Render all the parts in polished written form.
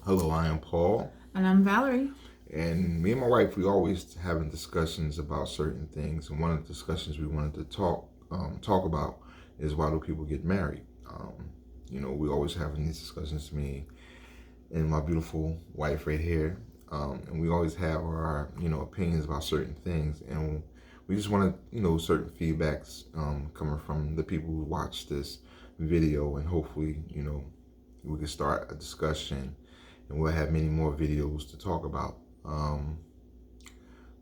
Hello, I am Paul, And I'm Valerie. and me and my wife we always having discussions about certain things. And one of the discussions we wanted to talk about is why do people get married? We always having these discussions, me and my beautiful wife right here, and we always have our opinions about certain things, and we just want to certain feedbacks coming from the people who watch this video, and hopefully we can start a discussion and we'll have many more videos to talk about.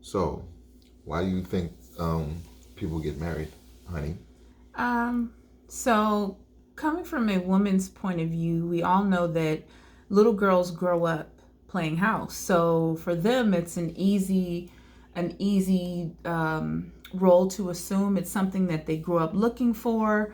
So, why do you think people get married, honey? Um, so, coming from a woman's point of view, we all know that little girls grow up playing house. So for them, it's an easy role to assume. It's something that they grew up looking for.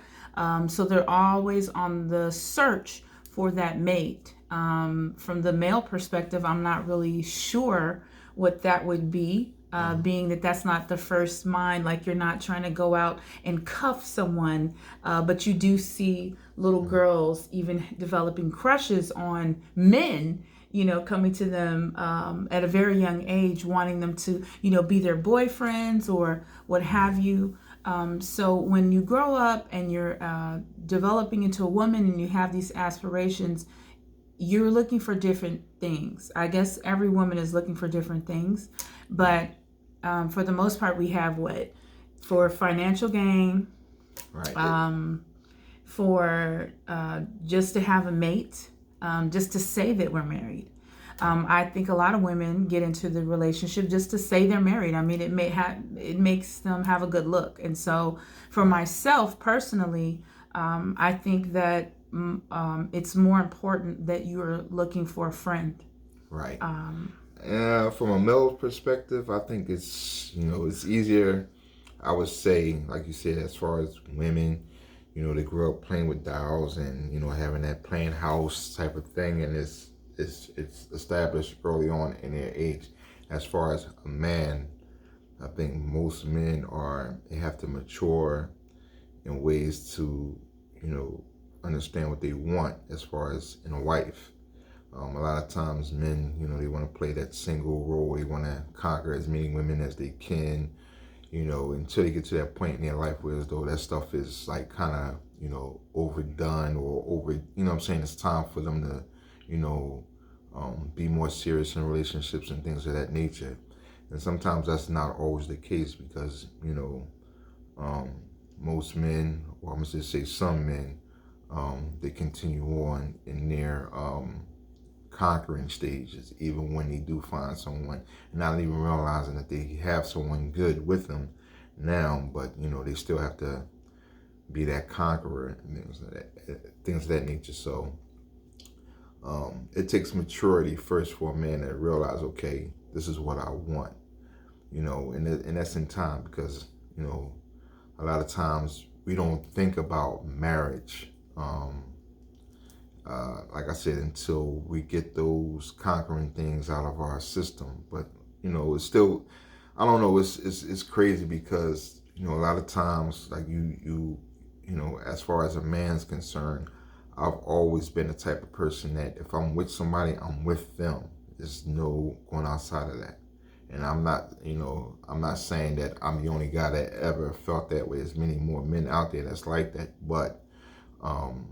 So they're always on the search for that mate. From the male perspective, I'm not really sure what that would be. Being that that's not the first mind, like you're not trying to go out and cuff someone, but you do see little girls even developing crushes on men, coming to them at a very young age, wanting them to, be their boyfriends or what have you. So when you grow up and you're developing into a woman and you have these aspirations, you're looking for different things. I guess every woman is looking for different things, but for the most part, we have what? For financial gain, Right. for just to have a mate, just to say that we're married. I think a lot of women get into the relationship just to say they're married. I mean, it makes them have a good look. And so, for myself personally, I think that it's more important that you're looking for a friend. Right. From a male perspective, I think it's easier. I would say, like you said, as far as women, they grew up playing with dolls and having that playing house type of thing, and it's established early on in their age. As far as a man, I think most men they have to mature in ways to you know understand what they want as far as in a wife. A lot of times men, they want to play that single role. They want to conquer as many women as they can, until they get to that point in their life where as though that stuff is like kind of, overdone or over, what I'm saying? It's time for them to, be more serious in relationships and things of that nature. And sometimes that's not always the case because, um, most men, or I'm going to just say some men, they continue on in their conquering stages, even when they do find someone, not even realizing that they have someone good with them now, but they still have to be that conqueror and things of that nature. So it takes maturity first for a man to realize, okay, this is what I want, and that's in time because a lot of times we don't think about marriage. Like I said, until we get those conquering things out of our system. But it's still, I don't know, it's crazy because a lot of times, like as far as a man's concerned, I've always been the type of person that if I'm with somebody, I'm with them. There's no going outside of that. And I'm not saying that I'm the only guy that ever felt that way. There's many more men out there that's like that, but um,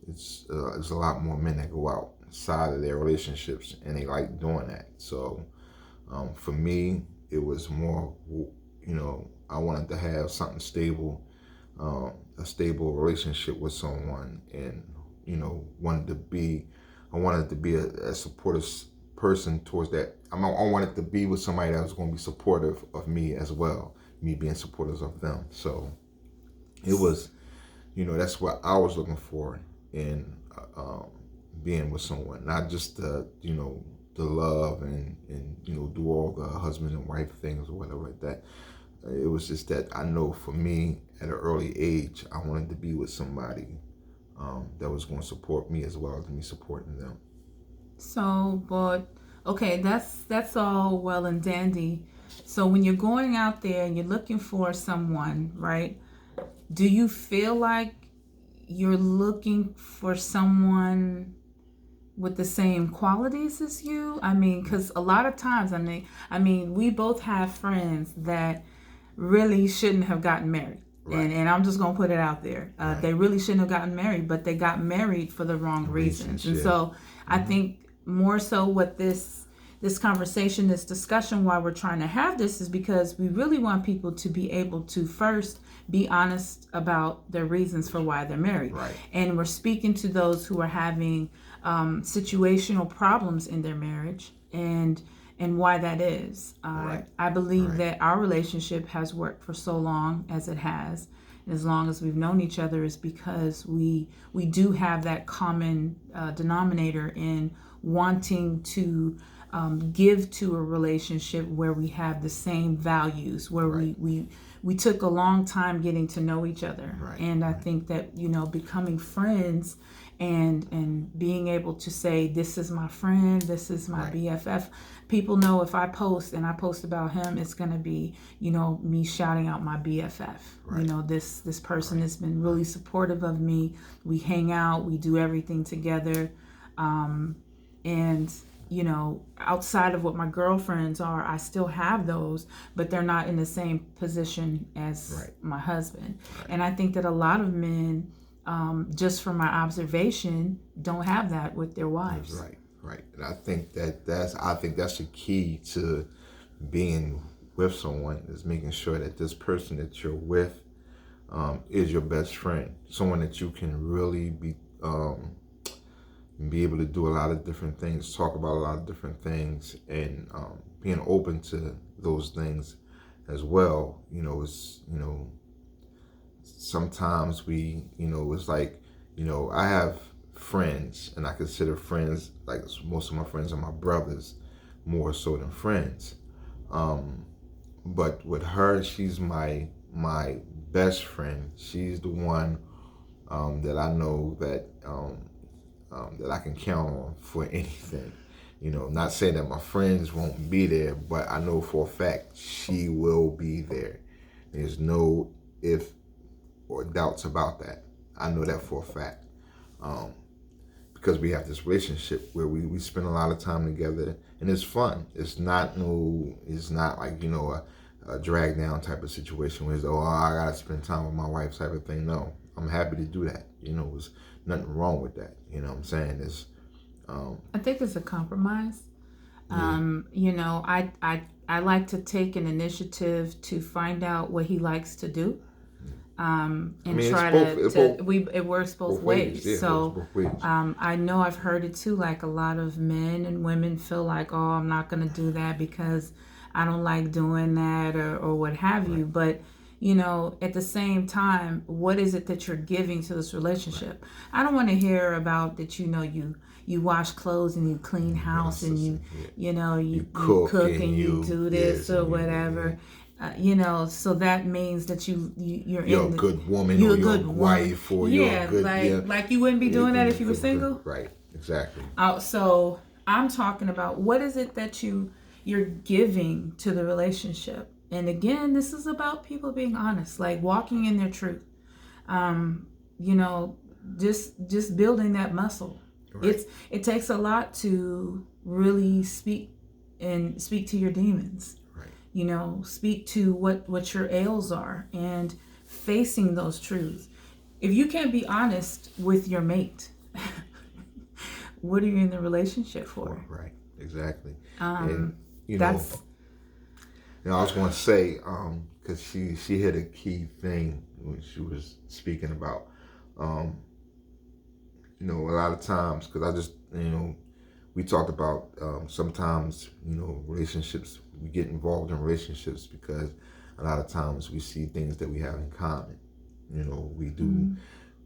it's a lot more men that go outside of their relationships and they like doing that. So for me, it was more, I wanted to have something stable, a stable relationship with someone, and I wanted to be a supportive person towards that. I wanted to be with somebody that was going to be supportive of me as well, me being supportive of them. So it was, that's what I was looking for in being with someone, not just the love and do all the husband and wife things or whatever like that. It was just that I know for me at an early age, I wanted to be with somebody that was going to support me as well as me supporting them. So, but okay, that's all well and dandy. So when you're going out there and you're looking for someone, right? Do you feel like you're looking for someone with the same qualities as you. I mean, because a lot of times, I mean, we both have friends that really shouldn't have gotten married. Right. And I'm just going to put it out there. Right. They really shouldn't have gotten married, but they got married for the wrong reasons. And so I think more so what this conversation, this discussion, why we're trying to have this is because we really want people to be able to first be honest about their reasons for why they're married. Right. And we're speaking to those who are having situational problems in their marriage and why that is. Right. I believe Right. that our relationship has worked for so long as it has, and as long as we've known each other, is because we do have that common denominator in wanting to give to a relationship where we have the same values, where Right. we took a long time getting to know each other. Right. And I Right. think that, becoming friends and being able to say, this is my friend, this is my Right. BFF. People know if I post and I post about him, it's going to be, me shouting out my BFF. Right. This person has been really supportive of me. We hang out, we do everything together. And outside of what my girlfriends are, I still have those, but they're not in the same position as Right. my husband. Right. And I think that a lot of men, just from my observation, don't have that with their wives. Right. Right. And I think that's the key to being with someone, is making sure that this person that you're with is your best friend, someone that you can really be able to do a lot of different things, talk about a lot of different things, and being open to those things as well. Sometimes it's like, I have friends, and I consider friends, like most of my friends are my brothers, more so than friends. But with her, she's my best friend. She's the one that I know that I can count on for anything. Not saying that my friends won't be there, but I know for a fact she will be there. There's no if or doubts about that. I know that for a fact. Because we have this relationship where we spend a lot of time together, and it's fun. It's not like, a drag down type of situation where it's, I gotta spend time with my wife type of thing. No, I'm happy to do that. There's nothing wrong with that. You know what I'm saying? It's I think it's a compromise. I like to take an initiative to find out what he likes to do. And try it works both ways. Yeah, So both ways. I know I've heard it too, like a lot of men and women feel like, I'm not going to do that because I don't like doing that or what have you. But at the same time, what is it that you're giving to this relationship? Right. I don't want to hear about that. You wash clothes and you clean house and you cook and you do this or whatever. So that means that you're a good woman, or you're a good wife, or you're a good, like you wouldn't be doing that if you were single. Right, exactly. So I'm talking about, what is it that you're giving to the relationship? And again, this is about people being honest, like walking in their truth. Just building that muscle. Right. It takes a lot to really speak to your demons. Right. Speak to what your ails are and facing those truths. If you can't be honest with your mate, what are you in the relationship for? Right. Exactly. And that's. I was going to say, because she hit a key thing when she was speaking about, a lot of times, because I just, we talked about sometimes, relationships, we get involved in relationships because a lot of times we see things that we have in common. We do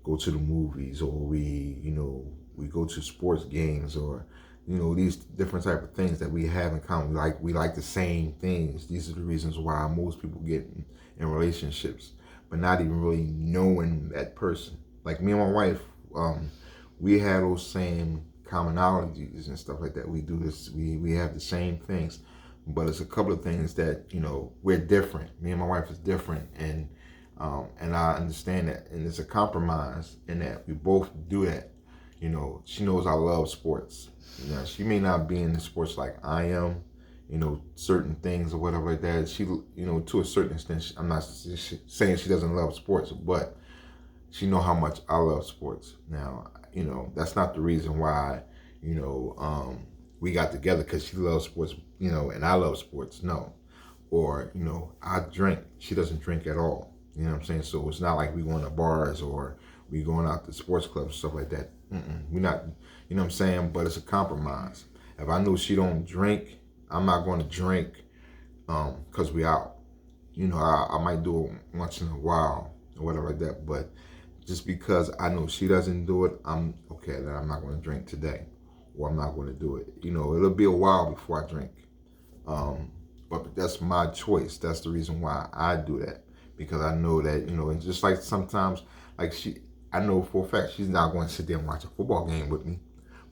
go to the movies, or we go to sports games, or these different type of things that we have in common. We like the same things. These are the reasons why most people get in relationships, but not even really knowing that person. Like me and my wife, we have those same commonalities and stuff like that. We do this. We have the same things, but it's a couple of things that we're different. Me and my wife is different, and I understand that, and it's a compromise in that we both do that. She knows I love sports. She may not be into sports like I am, certain things or whatever like that. She, to a certain extent, I'm not saying she doesn't love sports, but she know how much I love sports. Now, that's not the reason why, we got together because she loves sports, and I love sports. No. Or, I drink. She doesn't drink at all. You know what I'm saying? So it's not like we going to bars or we going out to sports clubs, stuff like that. We're not, you know what I'm saying? But it's a compromise. If I know she don't drink, I'm not going to drink because we out. I might do it once in a while or whatever like that. But just because I know she doesn't do it, I'm okay. Then I'm not going to drink today, or I'm not going to do it. It'll be a while before I drink. But that's my choice. That's the reason why I do that, because I know that and just like sometimes, like I know for a fact she's not going to sit there and watch a football game with me,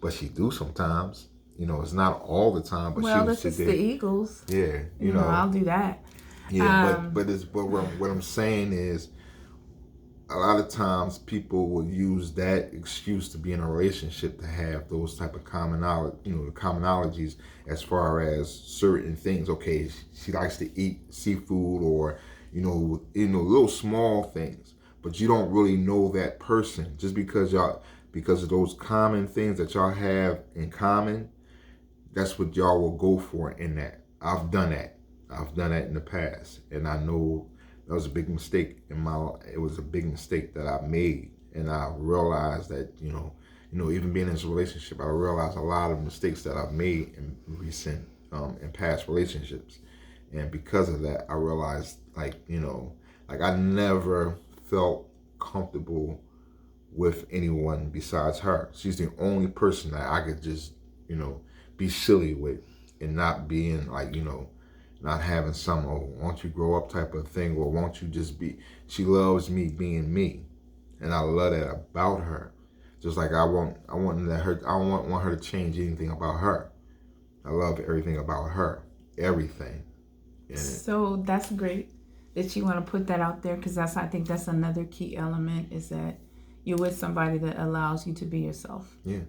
but she do sometimes. It's not all the time, but well, she'll this sit is there. the Eagles. Yeah, I'll do that. Yeah, but what I'm saying is, a lot of times people will use that excuse to be in a relationship to have those type of commonalities as far as certain things. Okay, she likes to eat seafood, or little small things, but you don't really know that person just because of those common things that y'all have in common. That's what y'all will go for in that. I've done that. I've done that in the past, and I know that was a big mistake in my life. It was a big mistake that I made, and I realized that even being in this relationship, I realized a lot of mistakes that I've made in recent in past relationships, and because of that, I realized like I never felt comfortable with anyone besides her. She's the only person that I could just be silly with, and not being like not having some won't you grow up type of thing, or won't you just be. She loves me being me, and I love that about her. Just like I want that her. I don't want her to change anything about her. I love everything about her, everything. So that's great that you want to put that out there, because I think that's another key element, is that you're with somebody that allows you to be yourself. Yeah.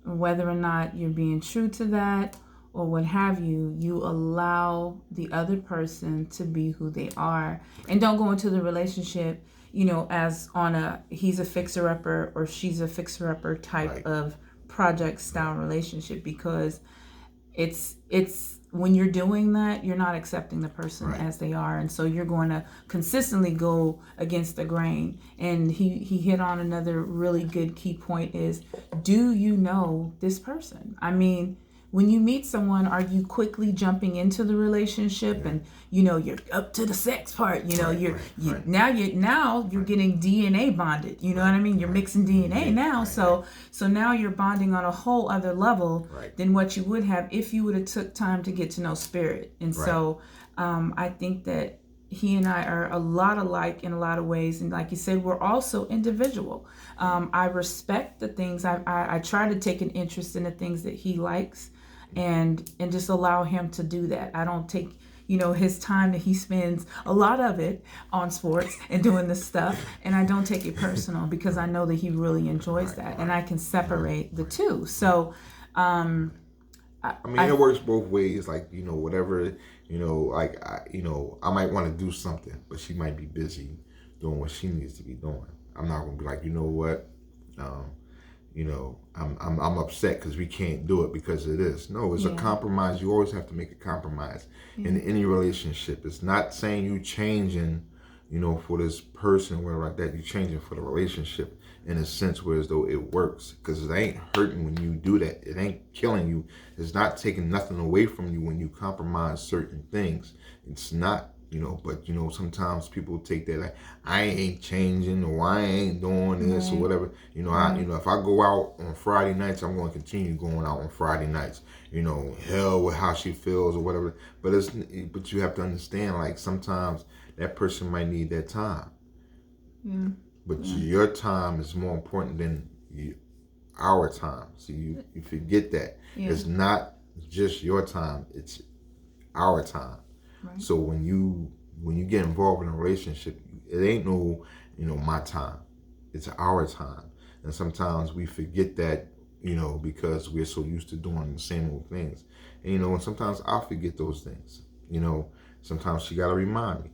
Whether or not you're being true to that or what have you, you allow the other person to be who they are, and don't go into the relationship, as on he's a fixer-upper or she's a fixer-upper type Right. of project style relationship, because it's when you're doing that, you're not accepting the person Right. as they are, and so you're going to consistently go against the grain. And he hit on another really good key point is, do you know this person? I mean, when you meet someone, are you quickly jumping into the relationship, and you're up to the sex part, now you're getting DNA bonded, what I mean? You're mixing DNA now. So now you're bonding on a whole other level than what you would have if you would have took time to get to know spirit. And so I think that he and I are a lot alike in a lot of ways, and like you said, we're also individual. I respect the things, I try to take an interest in the things that he likes, and just allow him to do that. I don't take his time that he spends, a lot of it, on sports and doing this stuff, and I don't take it personal, because I know that he really enjoys that, and I can separate the two. So I mean, it works both ways. Like whatever like I might want to do something, but she might be busy doing what she needs to be doing. I'm not gonna be like, what, I'm upset because we can't do it because of this. No, it's a compromise. You always have to make a compromise in any relationship. It's not saying you changing, for this person or whatever like that. You changing for the relationship in a sense where as though it works, because it ain't hurting when you do that. It ain't killing you. It's not taking nothing away from you when you compromise certain things. It's not. But sometimes people take that like, I ain't changing, or I ain't doing this or whatever. If I go out on Friday nights, I'm going to continue going out on Friday nights. Hell with how she feels or whatever. But you have to understand, like, sometimes that person might need that time. Yeah. But your time is more important than our time. So you forget that. It's not just your time, it's our time. Right. So when you get involved in a relationship, it ain't no my time. It's our time. And sometimes we forget that, because we're so used to doing the same old things. And sometimes I'll forget those things. Sometimes she got to remind me.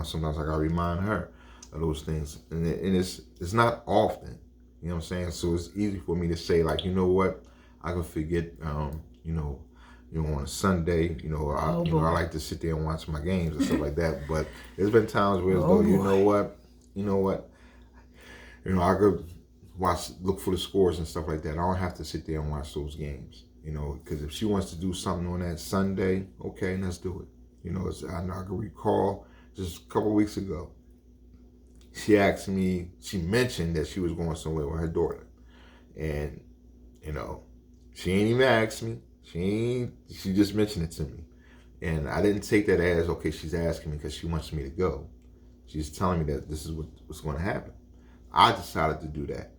Sometimes I got to remind her of those things. And it's not often, you know what I'm saying? So it's easy for me to say, like, you know what? I can forget, on a Sunday, I like to sit there and watch my games and stuff like that. But there's been times where, you know what, I could look for the scores and stuff like that. I don't have to sit there and watch those games, because if she wants to do something on that Sunday, okay, let's do it. I can recall just a couple of weeks ago, she mentioned that she was going somewhere with her daughter. And, she ain't even asked me. She just mentioned it to me. And I didn't take that as, okay, she's asking me because she wants me to go. She's telling me that this is what's going to happen. I decided to do that,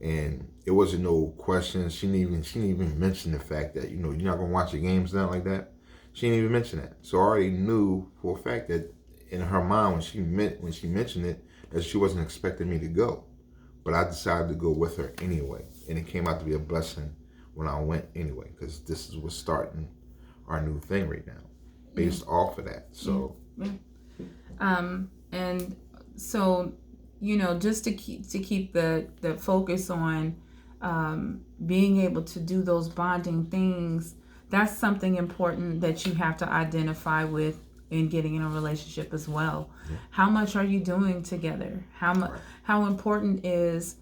and it wasn't no question. She didn't even mention the fact that, you're not going to watch your games now like that. She didn't even mention that. So I already knew for a fact that in her mind when she mentioned it, that she wasn't expecting me to go. But I decided to go with her anyway. And it came out to be a blessing when I went anyway, because this is what's starting our new thing right now, based off of that. So, and so, just to keep the focus on being able to do those bonding things, that's something important that you have to identify with in getting in a relationship as well. Yeah. How much are you doing together? How important is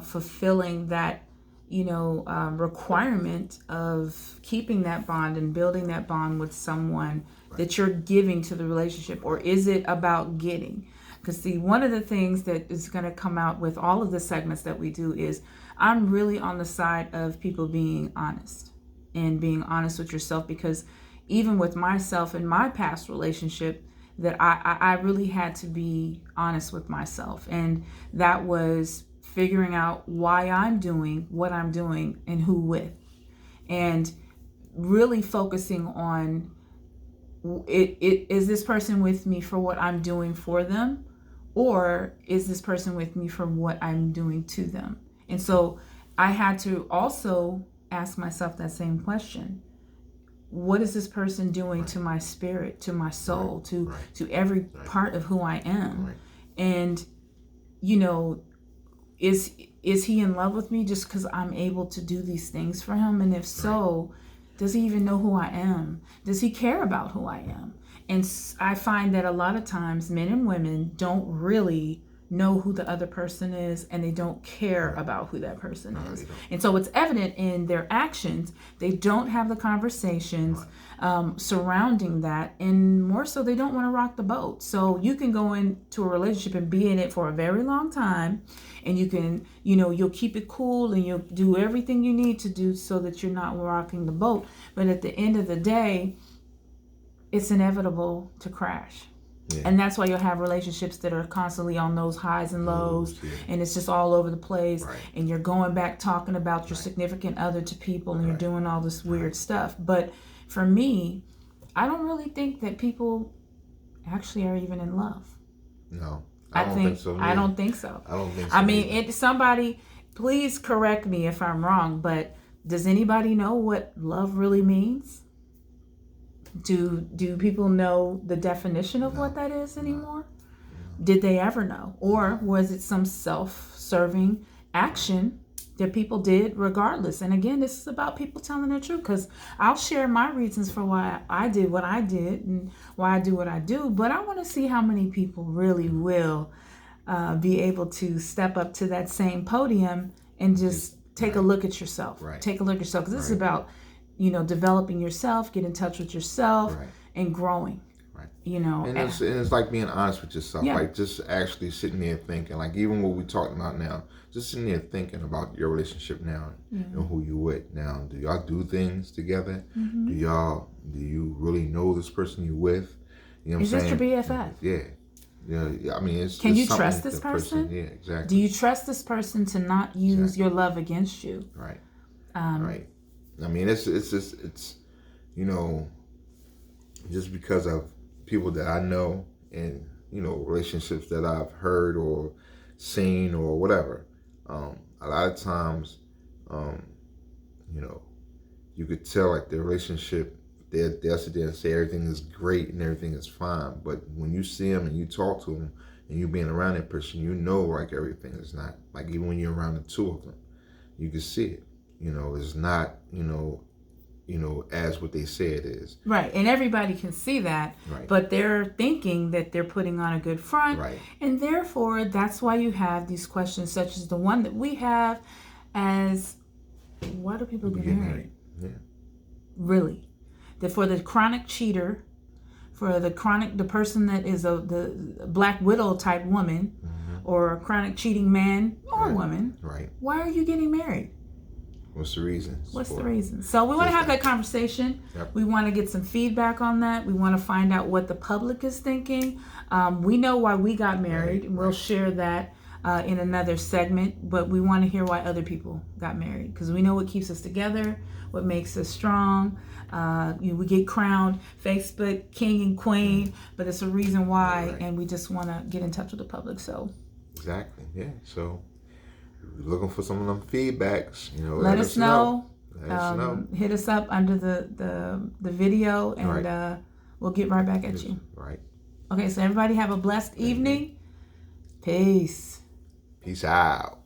fulfilling that requirement of keeping that bond and building that bond with someone that you're giving to the relationship, or is it about getting? Because see, one of the things that is going to come out with all of the segments that we do is I'm really on the side of people being honest and being honest with yourself, because even with myself in my past relationship, that I really had to be honest with myself, and that was figuring out why I'm doing what I'm doing and who with, and really focusing on is this person with me for what I'm doing for them, or is this person with me for what I'm doing to them? And so I had to also ask myself that same question. What is this person doing to my spirit, to my soul, to every part of who I am? And, is he in love with me just because I'm able to do these things for him? And if so, does he even know who I am? Does he care about who I am? And I find that a lot of times men and women don't really know who the other person is, and they don't care about who that person is. And so it's evident in their actions. They don't have the conversations surrounding that, and more so they don't want to rock the boat. So you can go into a relationship and be in it for a very long time, and you can, you'll keep it cool and you'll do everything you need to do so that you're not rocking the boat. But at the end of the day, it's inevitable to crash. Yeah. And that's why you'll have relationships that are constantly on those highs and lows, and it's just all over the place, and you're going back talking about your significant other to people, and you're doing all this weird stuff. But for me, I don't really think that people actually are even in love. No, I don't think so. I don't think so. I don't think so. I mean, somebody, please correct me if I'm wrong, but does anybody know what love really means? Do people know the definition of what that is anymore? No. Did they ever know? Or was it some self-serving action that people did regardless? And again, this is about people telling the truth, because I'll share my reasons for why I did what I did and why I do what I do, but I want to see how many people really will be able to step up to that same podium and just take a look at yourself. Take a look at yourself, because this is about developing yourself, get in touch with yourself, and growing. And it's like being honest with yourself, like just actually sitting there thinking, like even what we're talking about now, just sitting there thinking about your relationship now and who you with now. Do y'all do things together? Mm-hmm. Do you really know this person you with? You know what I'm saying? Is this your BFF? Yeah. I mean, can you trust this person? Yeah, exactly. Do you trust this person to not use your love against you? Right. Right. I mean, it's just because of people that I know and relationships that I've heard or scene or whatever. A lot of times, you know, you could tell like their relationship, they'll sit there and say everything is great and everything is fine. But when you see them and you talk to them and you being around that person, you know like everything is not. Like even when you're around the two of them, you can see it. You know, it's not, as what they say it is. Right. And everybody can see that. Right. But they're thinking that they're putting on a good front. Right. And therefore, that's why you have these questions such as the one that we have as, why do people get married? Yeah. Really? That for the chronic cheater, for the person that is the black widow type woman, or a chronic cheating man or woman, right? Why are you getting married? What's the reason? So we want to have that conversation. Yep. We want to get some feedback on that. We want to find out what the public is thinking. We know why we got married, and we'll share that in another segment. But we want to hear why other people got married, because we know what keeps us together, what makes us strong. We get crowned Facebook king and queen, but it's a reason why, and we just want to get in touch with the public. So exactly, yeah. So we're looking for some of them feedbacks. Let us know. Let us know. Hit us up under the video, and we'll get right back at you. Right. Okay, so everybody have a blessed evening. Peace. Peace out.